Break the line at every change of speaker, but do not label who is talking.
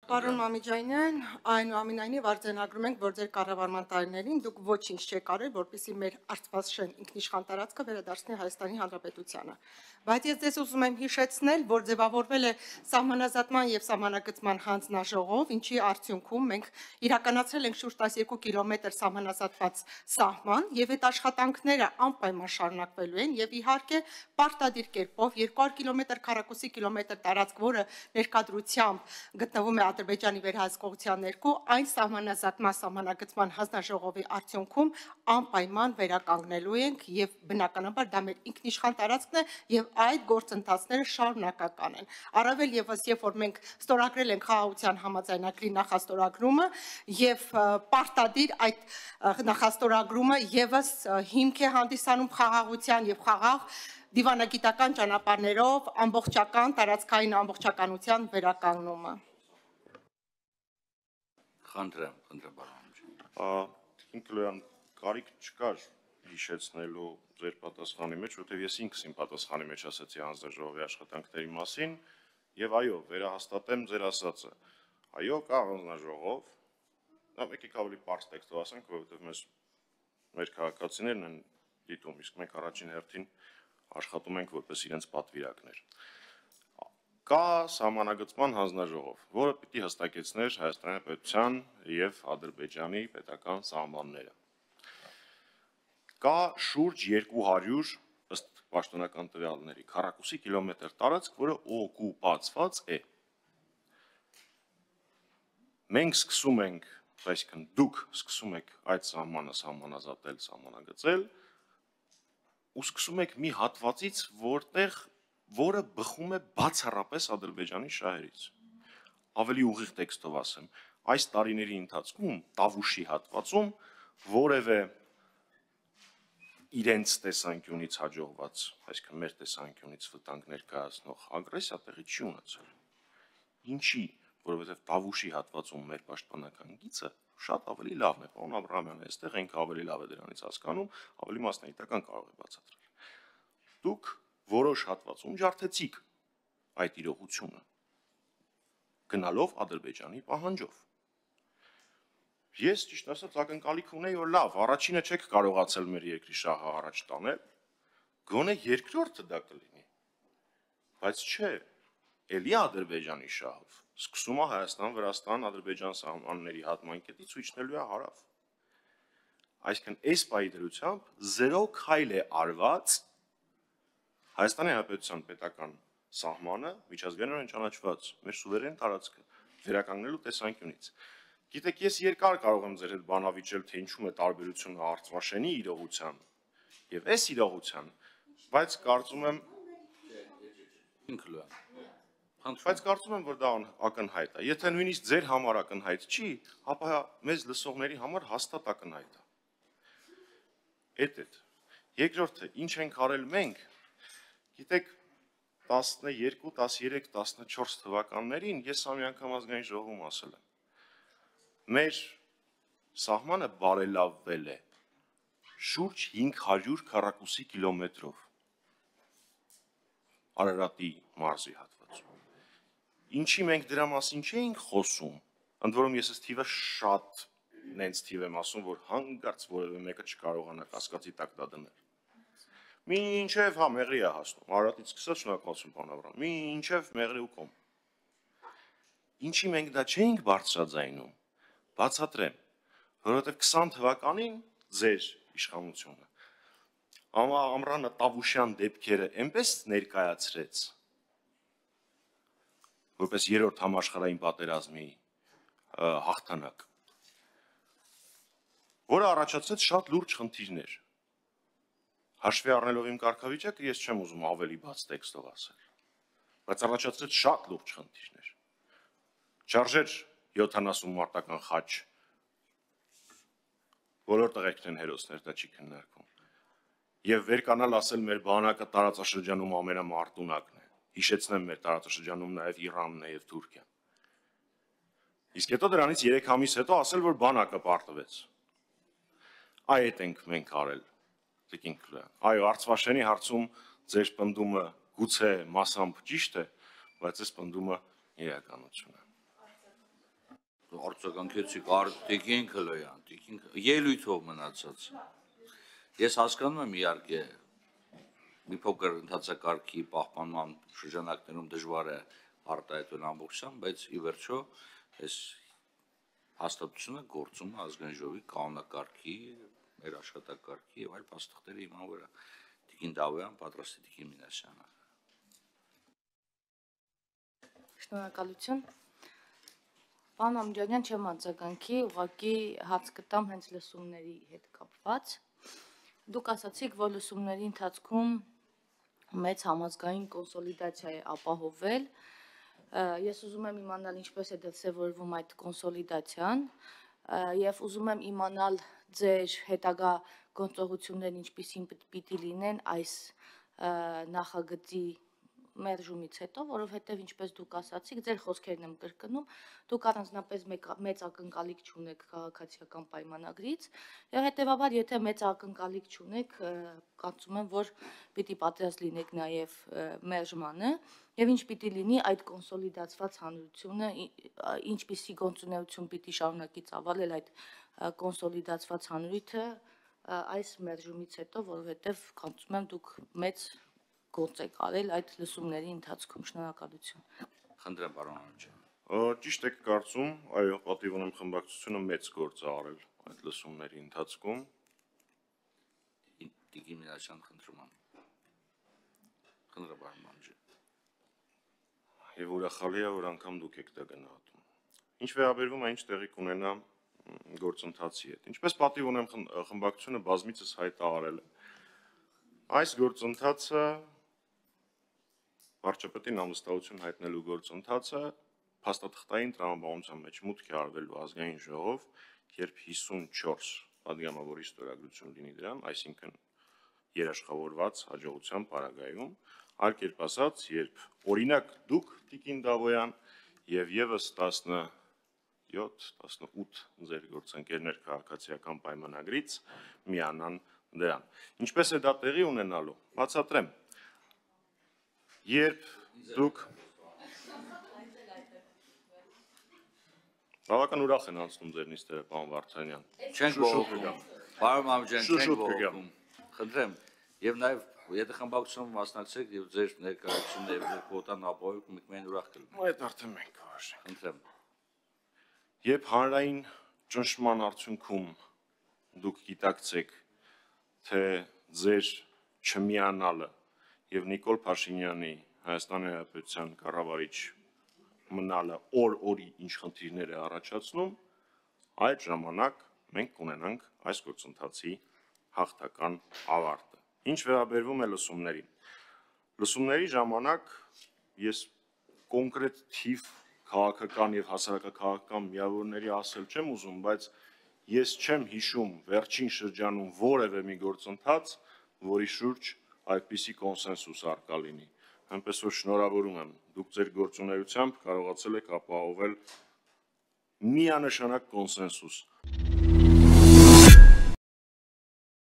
Պարոն Մամիջանյան, այնուամենայնիվ արձանագրում ենք, որ ձեր կառավարման տարիներին դուք ոչինչ չեք արել, որպեսզի մեր Արցախաշեն ինքնիշխան տարածքը վերադարձնի Հայաստանի Հանրապետությանը։ Բայց ես ձեզ ուզում եմ հիշեցնել, որ ձևավորվել է սահմանազատման եւ սահմանագծման հանձնաժողով, ինչի արդյունքում մենք իրականացրել ենք շուրջ 12 կիլոմետր սահմանազատված սահման եւ այդ աշխատանքները անպայման շարունակվելու են եւ իհարկե պարտադիր կերպով 200 կիլոմետր քառակուսի կիլոմետր տարածք, որը ներկայությամբ գտնվում է Ադրբեջանի վերահսկողության ներքո, այն սահմանազատման սահմանագծման հանձնաժողովի արդյունքում անպայման վերականգնելու ենք եւ բնականաբար դա մեր ինքնիշխան տարածքն է եւ այդ գործընթացները շարունակական են։ Առավել եւս, երբ որ մենք ստորագրել ենք խաղաղության համաձայնագրի նախաստորագրումը եւ պարտադիր այդ նախաստորագրումը եւս հիմք է հանդիսանում խաղաղության եւ խաղաղ դիվանագիտական ճանապարհներով ամբողջական տարածքային ամբողջականության վերականգնումը։
Խնդրեմ, պարոն։
Ինքլյան կարիք չկար հիշեցնելու ձեր պատասխանի մեջ, որտեղ ես ինքս իմ պատասխանի մեջ ասացի հանձնաժողովի աշխատանքների մասին, եւ այո, վերահաստատեմ ձեր ասածը։ Այո, կա հանձնաժողով, դա եկեք ավելի պարզ տեքստով ասենք, որովհետեւ մեր քաղաքացիներն են դիտում, իսկ մենք առաջին հերթին աշխատում ենք որպես իրենց պատվիրակներ։ Կա սահմանագծման հանձնաժողով, որը պիտի հստակեցներ Հայաստանի պետության եւ Ադրբեջանի պետական սահմանները։ Կա շուրջ 200 ըստ պաշտոնական տվյալների քառակուսի կիլոմետր տարածք, որը օկուպացված է։ Մենք սկսում ենք, այսինքն դուք սկսում եք այդ սահմանը սահմանազատել, սահմանագծել, ու սկսում եք մի հատվածից, որը բխում է բացառապես Ադրբեջանի շահերից։ Ավելի ուղիղ տեքստով ասեմ, այս տարիների ընթացքում Տավուշի հատվածում որևէ իրենց տեսանկյունից հաջողված, այսինքն մեր տեսանկյունից վտանգ ներկայացնող ագրեսիա տեղի չի ունեցել։ Ինչի, որովհետև Տավուշի հատվածում մեր պաշտպանական գիծը շատ ավելի լավն է, պարոն Աբրահամյանը, այստեղ ենք ավելի լավ է դրանից հասկանում, ավելի մասնագիտական կարող է բացատրել։ Դուք որոշ հատվածում ջարդեցիք այդ իրողությունը, գնալով Ադրբեջանի պահանջով։ Ես ճիշտ ասած ակնկալիք ունեի, որ լավ, առաջինը չեք կարողացել մեր երկրի շահը առաջ տանել, գոնե երկրորդը դա կլինի, բայց չէ, էլի Ադրբեջանի շահով, սկսում է Հայաստան-Վրաստան-Ադրբեջան սահմանների հատման կետից ու իջնելու է հարավ։ Այսինքն այս պահի դրությամբ 0 քայլ է արված Հայաստանի Հանրապետության պետական սահմանը միջազգայինորեն ճանաչված մեր սուվերեն տարածքը վերականգնելու տեսանկյունից։ Գիտեք, ես երկար կարող եմ ձեր հետ բանավիճել, թե ինչու է տարբերությունը Արցախաշենի իրողության եւ այս իրողության, բայց կարծում եմ, որ դա ակնհայտ է։ Եթե նույնիսկ ձեր համար ակնհայտ չի, ապա մեզ լսողների համար հաստատ ակնհայտ է։ Այդ։ Երկրորդը, ինչ ենք արել մենք, գիտեք, 12, 13, 14 թվականներին ես ամի անգամ ազգային ժողովում ասել եմ։ Մեր սահմանը բարելավվել է շուրջ 500 քառակուսի կիլոմետրով Արարատի մարզի հատվածում։ Ինչի մենք դրա մասին չէինք խոսում, ընդ որում ես այս թիվը շատ նենց թիվ եմ ասում, որ հանկարծ որևէ մեկը չկարողանա կասկածի տակ դա դնել։ Մինչև Մեղրի է հասնում, Արարատից սկսած շնորհակալություն պարոն Աբրահամ, մինչև Մեղրի ու Կոմ։ Ինչի մենք դա չէինք բարձրաձայնում, բացատրեմ, որովհետև 20 թվականին ձեր իշխանությունը Ամրանը Տավուշյան դեպքերը այնպես ներկայացրեց, որպես երրորդ համաշխարհային պատերազմի հաղթանակ, որը առաջացրեց շատ լուրջ խնդիրներ։ Հաշվի առնելով իմ կարգավիճակը, ես չեմ ուզում ավելի բաց տեքստով ասել, բայց առաջացրեց շատ լուրջ խնդիրներ։ Չարժեր 70 մարտական խաչ, բոլոր տղերքն են հերոսներ, դա չի քննարկվում։ Եվ վերկանալ ասել մեր բանակը տարածաշրջանում ամենամարտունակն է։ Հիշեցնեմ, մեր տարածաշրջանում նաև Իրանն է եւ Թուրքիան։ Իսկ հետո դրանից 3 ամիս հետո ասել, որ բանակը պարտվեց։ Այդ ենք մենք արել, Տիկին Քլոյան։ Այո, Արցախաշենի հարցում ձեր պնդումը գուցե մասամբ ճիշտ է, բայց այս պնդումը իրականություն է։
արձագանքեցիք Տիկին Քլոյան, ելույթով մնացած։ Ես հասկանում եմ իհարկե մի փոքր ընթացակարգի պահպանման շրջանակներում դժվար է արտահայտել ամբողջությամբ, բայց ի վերջո այս հաստատությունը գործում է ազգային ժողովի կանոնակարգի, մեր աշխատակարգի եւ այլ փաստաթղթերի հիման վրա։ Տիկին Դավոյան, պատրաստի Տիկին Մինասյանը։
Շնորհակալություն։ Պարոն Ամիրյանյան, չեմ արձագանքի, ուղղակի հարց կտամ հենց լսումների հետ կապված։ Դուք ասացիք, որ լսումների ընթացքում մեծ համազգային կոնսոլիդացիա է ապահովել։ Ես ուզում եմ իմանալ ինչպես է դրսևորվում այդ կոնսոլիդացիան եւ ուզում եմ իմանալ ձեր հետագա գործողություններն ինչպիսին պիտի լինեն այս նախագծի մերժումից հետո, որովհետև ինչպես դուք ասացիք, ձեր խոսքերն եմ կրկնում, դուք առանձնապես մեծ ակնկալիք չունեք քաղաքացիական պայմանագրից, եւ հետեւաբար, եթե մեծ ակնկալիք չունեք, կարծում եմ, որ պիտի պատրաստ լինեք նաեւ մերժմանը, եւ ինչ պիտի լինի այդ կոնսոլիդացված հանրությունը, ինչպիսի գործունեություն պիտի շարունակի ծավալել այդ կոնսոլիդացված հանրույթը այս մերժումից հետո, որովհետև կարծում եմ դուք մեծ գործ եք արել այդ լսումների ընթացքում։ Շնորհակալություն։
Խնդրեմ, պարոն Ամիրյան։
Ճիշտ եք կարծում, այո, պատիվ ունեմ խմբակցությունը մեծ գործ է արել այդ լսումների ընթացքում։
Տիկին Մինասյան, խնդրում եմ։ Խնդրեմ, պարոն Ամիրյան։
Եվ ուրախալի է, որ անգամ դուք եք դա գնահատում։ Ինչ վերաբերվում է ինչ տեղի կունենա գործընթացի հետ։ Ինչպես պատիվ ունեմ խմբակցությունը բազմիցս հայտարարել է, այս գործընթացը վարչապետին անվստահություն հայտնելու գործընթացը փաստաթղթային տրամաբանության մեջ մուտք է արվելու ազգային ժողով, երբ 54 պատգամավոր ստորագրություն լինի դրան, այսինքն երաշխավորված հաջողության պարագայում, այլ կերպ ասած, երբ օրինակ դուք Տիկին Դավոյան եւ եւս 17-18 ձեր գործընկերներ քաղաքացիական պայմանագրից միանան դրան։ Ինչպես է դա տեղի ունենալու, բացատրեմ։ Երբ դուք բավական ուրախ են անցնում ձեր նիստերը, պարոն Վարդանյան։
Չենք ողոքում։ Պարոն Ամիրյան, չենք ողոքում։ Խնդրեմ, եւ նաեւ եթե խմբակցությունը մասնակցեք եւ ձեր ներկայացումն եւ ձեր կոտան ապահովեք, մենք ուրախ կլինենք։
Այդ արդեն մենք կհաշվենք։
Խնդրեմ։
Երբ հանրային ճնշման արդյունքում դուք գիտակցեք, թե ձեր չմիանալը եւ Նիկոլ Փաշինյանի Հայաստանի Հանրապետության կառավարիչ մնալը օր-օրի ինչ խնդիրներ է առաջացնում, այդ ժամանակ մենք կունենանք այս գործընթացի հաղթական ավարտը։ Ինչ վերաբերվում է լսումներին։ Լսումների ժամանակ ես կոնկրետ թիվ քաղաքական եւ հասարակական միավորների ասել չեմ ուզում, բայց ես չեմ հիշում վերջին շրջանում որևէ մի գործընթաց, որի շուրջ այդպիսի կոնսենսուս արկա լինի։ Այնպես որ շնորհավորում եմ, դուք ձեր գործունեությամբ կարողացել եք ապահովել միանշանակ կոնսենսուս։